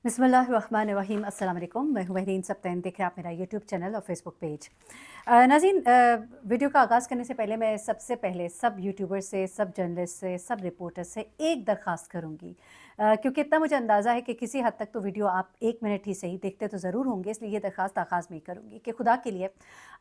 बिस्मिल्लाहिर्रहमानिर्रहीम। अस्सलाम वालेकुम। मैं हूँ महरीन सब्तैन। देख रहे हैं आप मेरा यूट्यूब चैनल और फेसबुक पेज। नाज़रीन, वीडियो का आगाज़ करने से पहले मैं सबसे पहले सब यूट्यूबर से, सब जर्नलिस्ट से, सब रिपोर्टर से एक दरख्वास्त करूँगी, क्योंकि इतना मुझे अंदाज़ा है कि किसी हद तक तो वीडियो आप 1 मिनट ही सही देखते तो ज़रूर होंगे, इसलिए ये दरख्वास्त आगाज़ में ही करूँगी कि खुदा के लिए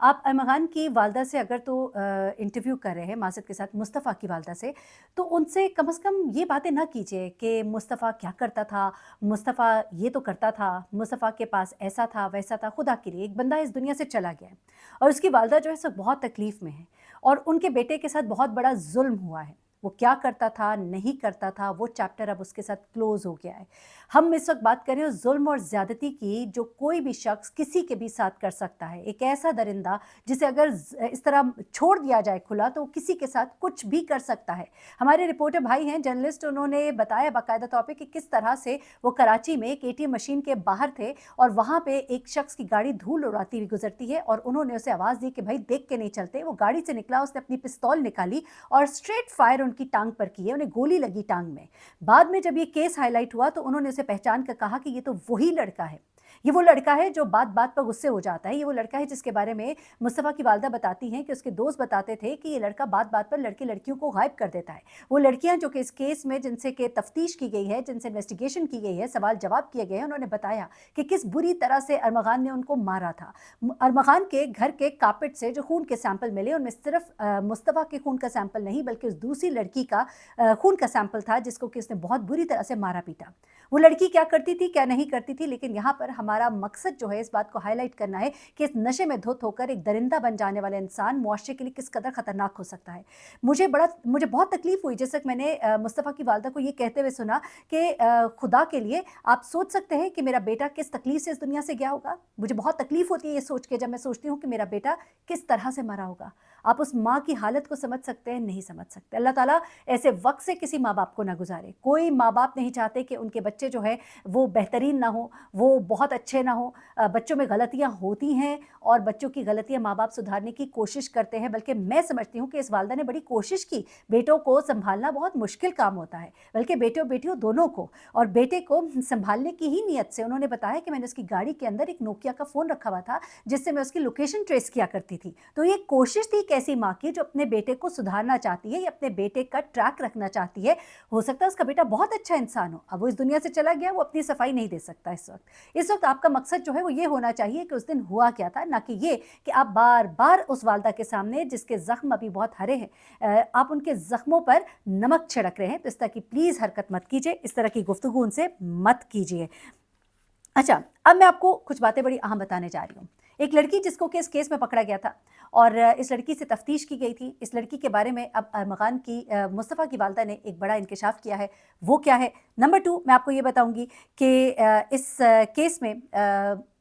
आप अरमग़ान की वालदा से अगर तो इंटरव्यू कर रहे हैं माजिद के साथ, मुस्तफ़ा की वालदा से, तो उनसे कम से कम ये बातें ना कीजिए कि मुस्तफ़ा क्या करता था, मुस्तफ़ा ये तो करता था, मुस्तफ़ा के पास ऐसा था, वैसा था। खुदा के लिए, एक बंदा इस दुनिया से चला गया है और उसकी वालदा जो है सो बहुत तकलीफ़ में है और उनके बेटे के साथ बहुत बड़ा ज़ुल्म हुआ है। वो क्या करता था, नहीं करता था, वो चैप्टर अब उसके साथ क्लोज़ हो गया है। हम इस वक़्त बात कर रहे हैं उस ज़ुल्म और ज़्यादती की जो कोई भी शख़्स किसी के भी साथ कर सकता है। एक ऐसा दरिंदा जिसे अगर इस तरह छोड़ दिया जाए खुला तो वो किसी के साथ कुछ भी कर सकता है। हमारे रिपोर्टर भाई हैं, जर्नलिस्ट, उन्होंने बताया बाकायदा तौर पे कि किस तरह से वो कराची में एक एटीएम मशीन के बाहर थे और वहाँ पे एक शख्स की गाड़ी धूल उड़ाती हुई गुजरती है और उन्होंने उसे आवाज़ दी कि भाई देख के नहीं चलते। वो गाड़ी से निकला, उसने अपनी पिस्तौल निकाली और स्ट्रेट फायर उनकी टांग पर की है, उन्हें गोली लगी टांग में। बाद में जब ये केस हाईलाइट हुआ तो उन्होंने उसे पहचान कर कहा कि ये तो वही लड़का है, ये वो लड़का है जो बात बात पर गुस्से हो जाता है, ये वो लड़का है जिसके बारे में मुस्तफ़ा की वालदा बताती हैं कि उसके दोस्त बताते थे कि ये लड़का बात बात पर लड़के लड़कियों को गायब कर देता है। वो लड़कियां जो कि इस केस में जिनसे के तफ्तीश की गई है, जिनसे इन्वेस्टिगेशन की गई है, सवाल जवाब किए गए हैं, उन्होंने बताया कि किस बुरी तरह से अरमग़ान ने उनको मारा था। अरमग़ान के घर के कारपेट से जो खून के सैंपल मिले उनमें सिर्फ मुस्तफ़ा के खून का सैंपल नहीं बल्कि उस दूसरी लड़की का खून का सैंपल था जिसको कि उसने बहुत बुरी तरह से मारा पीटा। वो लड़की क्या करती थी, क्या नहीं करती थी, लेकिन यहाँ पर हमारा मकसद जो है इस बात को हाईलाइट करना है कि इस नशे में धुत होकर एक दरिंदा बन जाने वाला इंसान मुआशरे के लिए किस कदर ख़तरनाक हो सकता है। मुझे बहुत तकलीफ़ हुई जिस वक़्त मैंने मुस्तफ़ा की वालदा को ये कहते हुए सुना कि खुदा के लिए आप सोच सकते हैं कि मेरा बेटा किस तकलीफ़ से इस दुनिया से गया होगा। मुझे बहुत तकलीफ़ होती है ये सोच के, जब मैं सोचती हूँ कि मेरा बेटा किस तरह से मरा होगा। आप उस माँ की हालत को समझ सकते हैं? नहीं समझ सकते। अल्लाह ताला ऐसे वक़्त से किसी माँ बाप को ना गुज़ारे। कोई माँ बाप नहीं चाहते कि उनके बच्चे जो हैं वो बेहतरीन ना हों, वो बहुत अच्छे ना हों। बच्चों में गलतियाँ होती हैं और बच्चों की गलतियाँ माँ बाप सुधारने की कोशिश करते हैं, बल्कि मैं समझती हूँ कि इस वालदा ने बड़ी कोशिश की। बेटों को सँभालना बहुत मुश्किल काम होता है, बल्कि बेटे-बेटियों दोनों को। और बेटे को सँभालने की ही नीयत से उन्होंने बताया कि मैंने उसकी गाड़ी के अंदर एक नोकिया का फ़ोन रखा हुआ था, जिससे मैं उसकी लोकेशन ट्रेस किया करती थी। तो ये कोशिश थी एक ऐसी माँ की जो अपने बेटे को सुधारना चाहती है या अपने बेटे का ट्रैक रखना चाहती है। हो सकता है उसका बेटा बहुत अच्छा इंसान हो, अब वो इस दुनिया से चला गया, वो अपनी सफाई नहीं दे सकता इस वक़्त। इस वक़्त आपका मकसद जो है वो ये होना चाहिए कि उस दिन हुआ क्या था, ना कि ये कि आप बार-बार उस वालदा के सामने जिसके ज़ख्म अभी बहुत हरे हैं, आप उनके ज़ख्मों पर नमक छिड़क रहे हैं। तो इस तरह की प्लीज़ हरकत मत कीजिए, इस तरह की गुफ्तगू उनसे मत कीजिए। अच्छा, अब मैं आपको कुछ बातें बड़ी अहम बताने जा रही हूँ। एक लड़की जिसको कि इस केस में पकड़ा गया था और इस लड़की से तफ्तीश की गई थी। इस लड़की के बारे में अब अरमग़ान की मुस्तफ़ा की वालदा ने एक बड़ा इंकशाफ किया है। वो क्या है? नंबर 2 मैं आपको ये बताऊँगी कि इस केस में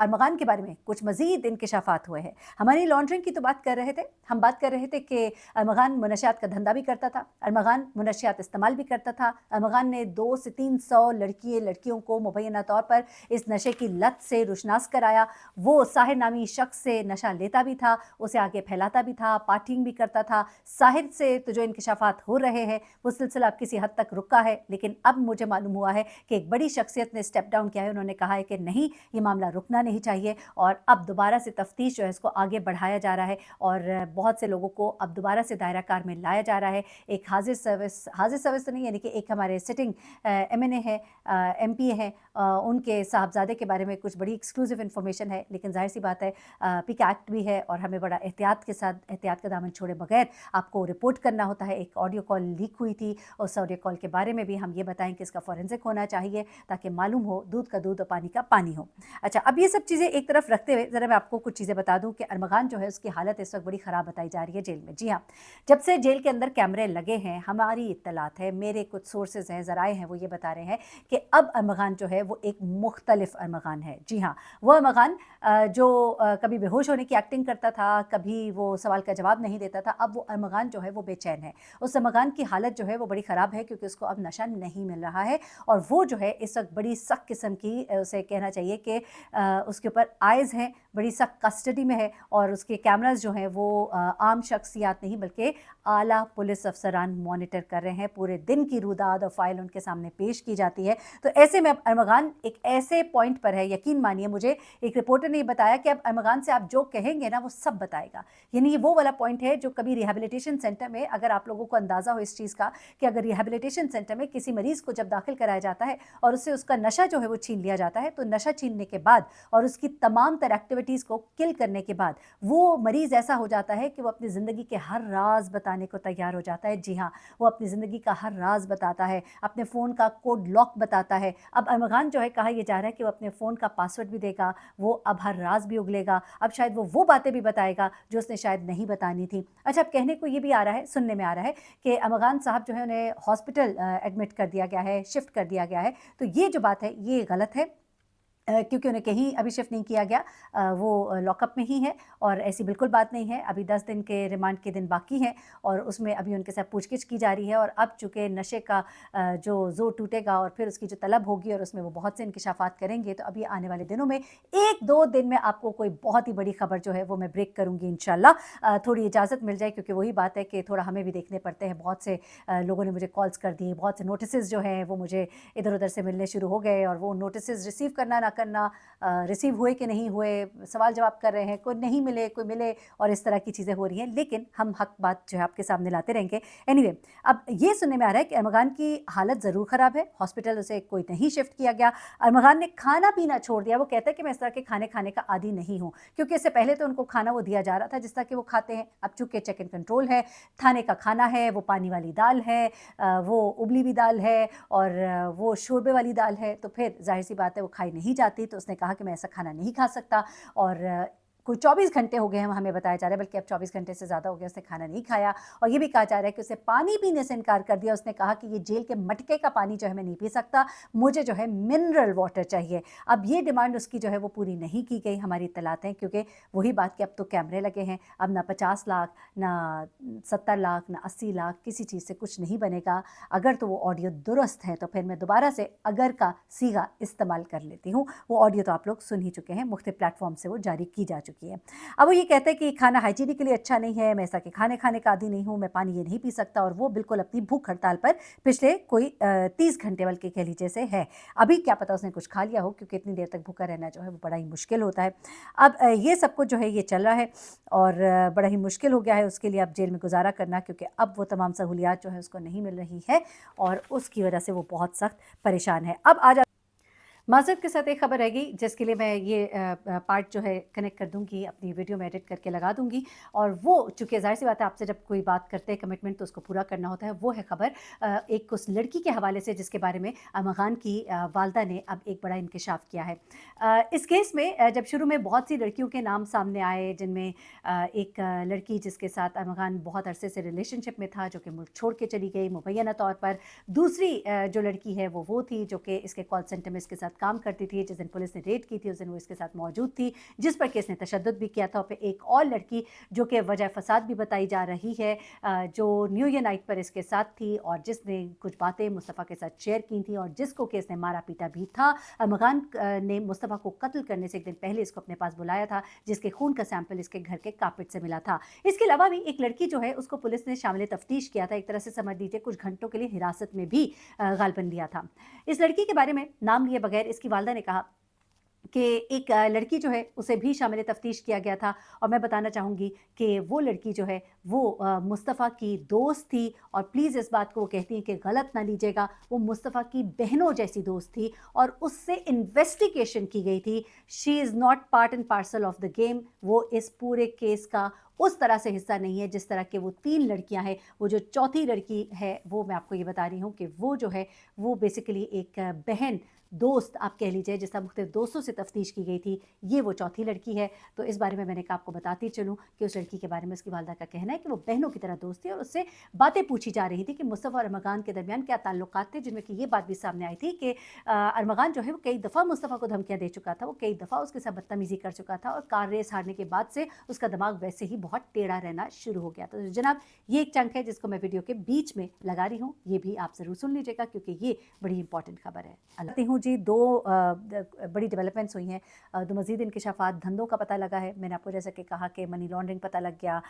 अरमग़ान के बारे में कुछ मज़ीद इंकशाफ़ात हुए हैं। हमारी लॉन्ड्रिंग की तो बात कर रहे थे। हम बात कर रहे थे कि अरमग़ान मुनशियात का धंधा भी करता था। अरमग़ान मुनशियात इस्तेमाल भी करता था। अरमग़ान ने 2 से 300 लड़कियों को मुबैना तौर पर इस नशे की लत से रुशनास कराया। वो साहिर नामी शख्स से नशा लेता भी था, उसे आगे फैलाता भी था, पार्टिंग भी करता था। साहिर से तो जो इंकशाफात हो रहे हैं वो सिलसिला अब किसी हद तक रुका है, लेकिन अब मुझे मालूम हुआ है कि एक बड़ी शख्सियत ने स्टेप डाउन किया है। उन्होंने कहा है कि नहीं, ये मामला रुकना नहीं चाहिए और अब दोबारा से तफ्तीश जो है इसको आगे बढ़ाया जा रहा है और बहुत से लोगों को अब दोबारा से दायरा कार में लाया जा रहा है। एक हाजिर सर्विस तो नहीं, यानी कि एक हमारे सिटिंग एमएनए है, एमपी हैं, उनके साहबजादे के बारे में कुछ बड़ी एक्सक्लूसिव इन्फॉर्मेशन है, लेकिन ज़ाहिर सी बात है पिक एक्ट भी है और हमें बड़ा एहतियात के साथ, एहतियात का दामन छोड़े बगैर आपको रिपोर्ट करना होता है। एक ऑडियो कॉल लीक हुई थी, उस ऑडियो कॉल के बारे में भी हम ये बताएं कि इसका फॉरेंसिक होना चाहिए ताकि मालूम हो दूध का दूध और पानी का पानी हो। अच्छा, अब ये सब चीज़ें एक तरफ रखते हुए ज़रा मैं आपको कुछ चीज़ें बता दूँ कि अरमग़ान जो है उसकी हालत इस वक्त बड़ी ख़राब बताई जा रही है जेल में। जी हाँ, जब से जेल के अंदर कैमरे लगे हैं, हमारी इत्तलात है, मेरे कुछ सोर्सेज हैं, ज़राए हैं, वो ये बता रहे हैं कि अब अरमग़ान जो है वो एक मुख्तलिफ अरमग़ान है। जी हाँ, वो अरमग़ान जो कभी बेहोश होने की एक्टिंग करता था, कभी वो सवाल का जवाब नहीं देता था, अब वो अरमग़ान जो है वो बेचैन है। उस अरमग़ान की हालत जो है वो बड़ी ख़राब है क्योंकि उसको अब नशा नहीं मिल रहा है और वो जो है इस वक्त बड़ी सख्त किस्म की, उसे कहना चाहिए कि उसके ऊपर आइज़ हैं, बड़ी सख्त कस्टडी में है और उसके कैमरास जो हैं वो आम शख्सियात नहीं बल्कि आला पुलिस अफसरान मॉनिटर कर रहे हैं। पूरे दिन की रुदाद और फाइल उनके सामने पेश की जाती है। तो ऐसे में अब अरमगान एक ऐसे पॉइंट पर है, यकीन मानिए मुझे एक रिपोर्टर ने बताया कि अब अरमगान से आप जो कहेंगे ना वो सब बताएगा। यानी ये वो वाला पॉइंट है जो कभी रिहैबिलिटेशन सेंटर में, अगर आप लोगों को अंदाज़ा हो इस चीज़ का कि अगर रिहैबिलिटेशन सेंटर में किसी मरीज़ को जब दाखिल कराया जाता है और उससे उसका नशा जो है वो छीन लिया जाता है, तो नशा छीनने के बाद और उसकी तमाम तर एक्टिविटीज़ को किल करने के बाद वो मरीज़ ऐसा हो जाता है कि वो अपनी ज़िंदगी के हर राज बताने को तैयार हो जाता है। जी हाँ, वो अपनी ज़िंदगी का हर राज बताता है, अपने फ़ोन का कोड लॉक बताता है। अब अरमगान जो है, कहा यह जा रहा है कि वो अपने फ़ोन का पासवर्ड भी देगा, वो अब हर राज भी उगलेगा, अब शायद वो बातें भी बताएगा जो उसने शायद नहीं बतानी थी। अच्छा, अब कहने को ये भी आ रहा है, सुनने में आ रहा है कि अरमगान साहब जो है उन्हें हॉस्पिटल एडमिट कर दिया गया है, शिफ्ट कर दिया गया है। तो ये जो बात है ये गलत है, क्योंकि उन्हें कहीं अभी शिफ्ट नहीं किया गया, वो लॉकअप में ही है और ऐसी बिल्कुल बात नहीं है। अभी 10 दिन के रिमांड के दिन बाकी हैं और उसमें अभी उनके साथ पूछगिछ की जा रही है और अब चूँकि नशे का जो ज़ोर टूटेगा और फिर उसकी जो तलब होगी और उसमें वो बहुत से इंकिशाफ़ात करेंगे, तो अभी आने वाले दिनों में 1-2 दिन में आपको कोई बहुत ही बड़ी खबर जो है वो मैं ब्रेक करूँगी इंशाल्लाह। थोड़ी इजाज़त मिल जाए, क्योंकि वही बात है कि थोड़ा हमें भी देखने पड़ते हैं। बहुत से लोगों ने मुझे कॉल्स कर दी, बहुत से नोटिसेज़ जो हैं वो मुझे इधर-उधर से मिलने शुरू हो गए और वो नोटिसेज़ रिसीव करना ना करना, रिसीव हुए कि नहीं हुए, सवाल जवाब कर रहे हैं, कोई नहीं मिले, कोई मिले और इस तरह की चीज़ें हो रही हैं, लेकिन हम हक बात जो है आपके सामने लाते रहेंगे। एनीवे, अब ये सुनने में आ रहा है कि अरमगान की हालत ज़रूर ख़राब है, हॉस्पिटल उसे कोई नहीं शिफ्ट किया गया। अरमगान ने खाना-पीना छोड़ दिया। वो कहता है कि मैं इस तरह के खाने खाने का आदी नहीं हूँ, क्योंकि इससे पहले तो उनको खाना वो दिया जा रहा था जिस तरह के वो खाते हैं। अब चूँकि चेक इन कंट्रोल है, थाने का खाना है, वो पानी वाली दाल है, वो उबली हुई दाल है और वो शोरबे वाली दाल है, तो फिर ज़ाहिर-सी बात है वो खाई नहीं जाती। तो उसने कहा कि मैं ऐसा खाना नहीं खा सकता और कोई 24 घंटे हो गए हैं हमें बताया जा रहा है, बल्कि अब 24 घंटे से ज़्यादा हो गया उसने खाना नहीं खाया। और ये भी कहा जा रहा है कि उसे पानी पीने से इनकार कर दिया। उसने कहा कि ये जेल के मटके का पानी जो है मैं नहीं पी सकता, मुझे जो है मिनरल वाटर चाहिए। अब ये डिमांड उसकी जो है वो पूरी नहीं की गई, हमारी इत्तलात हैं, क्योंकि वही बात कि अब तो कैमरे लगे हैं, अब ना 50 लाख, ना 70 लाख, ना 80 लाख, किसी चीज़ से कुछ नहीं बनेगा। अगर तो वो ऑडियो दुरुस्त है तो फिर मैं दोबारा से अगर का सीगा इस्तेमाल कर लेती हूँ। वो ऑडियो तो आप लोग सुन ही चुके हैं, मुख्तलिफ प्लेटफॉर्म से वो जारी की जा चुकी है। अब वो ये कहता है कि खाना हाइजीनिक के लिए अच्छा नहीं है, मैं ऐसा कि खाने खाने का आदी नहीं हूँ, मैं पानी ये नहीं पी सकता, और वो बिल्कुल अपनी भूख हड़ताल पर पिछले कोई 30 घंटे बल्कि कह लीजिए से है। अभी क्या पता उसने कुछ खा लिया हो, क्योंकि इतनी देर तक भूखा रहना जो है वो बड़ा ही मुश्किल होता है। अब ये सब कुछ जो है ये चल रहा है और बड़ा ही मुश्किल हो गया है उसके लिए अब जेल में गुजारा करना, क्योंकि अब वो तमाम सहूलियात जो है उसको नहीं मिल रही है और उसकी वजह से वो बहुत सख्त परेशान है। अब आ माज़रत के साथ एक खबर रहेगी जिसके लिए मैं ये पार्ट जो है कनेक्ट कर दूँगी, अपनी वीडियो में एडिट करके लगा दूँगी, और वो चूँकि ज़ाहिर-सी बात है आपसे जब कोई बात करते हैं कमिटमेंट तो उसको पूरा करना होता है। वो है खबर एक उस लड़की के हवाले से जिसके बारे में अरमगान की वालिदा ने अब एक बड़ा इंकशाफ किया है। इस केस में जब शुरू में बहुत सी लड़कियों के नाम सामने आए, जिनमें एक लड़की जिसके साथ अरमगान बहुत अरसे से रिलेशनशिप में था, जो कि मुल्क छोड़ के चली गई मुबैना तौर पर। दूसरी जो लड़की है वो थी जो कि इसके कॉल सेंटर में इसके साथ काम करती थी। जिस दिन पुलिस ने रेड की थी उस दिन वो इसके साथ मौजूद थी, जिस पर केस ने तशद्दुद भी किया था। और फिर एक और लड़की जो कि वजह फसाद भी बताई जा रही है, जो न्यू ईयर नाइट पर इसके साथ थी और जिसने कुछ बातें मुस्तफ़ा के साथ शेयर की थी और जिसको केस ने मारा पीटा भी था। अरमगान ने मुस्तफ़ा को कत्ल करने से एक दिन पहले इसको अपने पास बुलाया था, जिसके खून का सैंपल इसके घर के कारपेट से मिला था। इसके अलावा भी एक लड़की जो है उसको पुलिस ने शामिल तफ्तीश किया था, एक तरह से समझ लीजिए कुछ घंटों के लिए हिरासत में भी गालबन लिया था। इस लड़की के बारे में नाम लिए बगैर इसकी वालिदा ने कहा कि एक लड़की जो है उसे भी शामिल तफ्तीश किया गया था, और मैं बताना चाहूँगी कि वो लड़की जो है वो मुस्तफ़ा की दोस्त थी, और प्लीज़ इस बात को वो कहती हैं कि गलत ना लीजिएगा, वो मुस्तफ़ा की बहनों जैसी दोस्त थी और उससे इन्वेस्टिगेशन की गई थी। She is not part and parcel of the game. वो इस पूरे केस का उस तरह से हिस्सा नहीं है जिस तरह के वो 3 लड़कियां हैं। वो जो चौथी लड़की है वो मैं आपको ये बता रही हूँ कि वो जो है वो बेसिकली एक बहन दोस्त आप कह लीजिए, जिसका मुख्तलिफ दोस्तों से तफ्तीश की गई थी, ये वो चौथी लड़की है। तो इस बारे में मैंने कहा आपको बताती चलूँ कि उस लड़की के बारे में उसकी वालिदा का कहना है कि वो बहनों की तरह दोस्त थी और उससे बातें पूछी जा रही थी कि मुस्तफ़ा और अरमगान के दरमियान क्या ताल्लुकात थे, जिनमें कि ये बात भी सामने आई थी कि अरमगान जो है वो कई दफ़ा मुस्तफ़ा को धमकियाँ दे चुका था, वो कई दफ़ा उसके साथ बदतमीज़ी कर चुका था, और कार रेस हारने के बाद से उसका दिमाग वैसे ही बहुत टेढ़ा रहना शुरू हो गया। तो जनाब ये एक चंक है जिसको मैं वीडियो के बीच में लगा रही हूँ, ये भी आप ज़रूर सुन लीजिएगा क्योंकि ये बड़ी इंपॉर्टेंट खबर है। अल्लाह हूँ ہوں جی، 2 بڑی ڈیولپمنٹس ہوئی ہیں، 2 مزید انکشافات دھندوں کا پتہ لگا ہے۔ میں نے آپ کو جیسا کہ کہا کہ منی لانڈرنگ پتہ لگ گیا،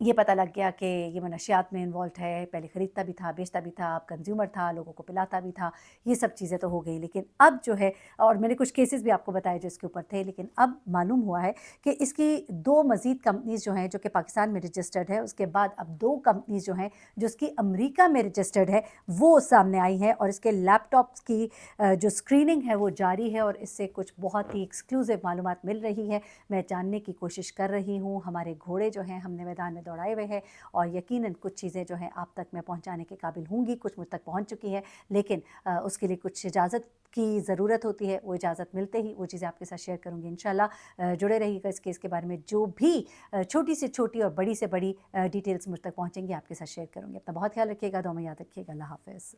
یہ پتہ لگ گیا کہ یہ منشیات میں انوالوڈ ہے، پہلے خریدتا بھی تھا، بیچتا بھی تھا، اب کنزیومر تھا، لوگوں کو پلاتا بھی تھا، یہ سب چیزیں تو ہو گئی۔ لیکن اب جو ہے، اور میں نے کچھ کیسز بھی آپ کو بتائے جو اس کے اوپر تھے، لیکن اب معلوم ہوا ہے کہ اس کی 2 مزید کمپنیز جو ہیں جو کہ پاکستان میں رجسٹرڈ ہے، اس کے بعد اب 2 کمپنیز جو ہیں جو اس کی امریکہ میں رجسٹرڈ ہے وہ سامنے آئی ہیں، اور اس کے لیپ ٹاپس کی جو اسکریننگ ہے وہ جاری ہے، اور اس سے کچھ بہت ہی ایکسکلوزیو معلومات مل رہی ہے۔ میں جاننے کی کوشش کر رہی ہوں، ہمارے گھوڑے جو ہیں ہم نے میدان میں دوڑائے ہوئے ہیں، اور یقیناً کچھ چیزیں جو ہیں آپ تک میں پہنچانے کے قابل ہوں گی، کچھ مجھ تک پہنچ چکی ہے، لیکن اس کے لیے کچھ اجازت کی ضرورت ہوتی ہے، وہ اجازت ملتے ہی وہ چیزیں آپ کے ساتھ شیئر کروں گی انشاءاللہ۔ جڑے رہیے گا اس کیس کے بارے میں، جو بھی چھوٹی سے چھوٹی اور بڑی سے بڑی ڈیٹیلز مجھ تک پہنچیں گی آپ کے ساتھ شیئر کروں گی۔ اپنا بہت خیال رکھیے گا، دعا میں یاد رکھیے گا۔ اللہ حافظ۔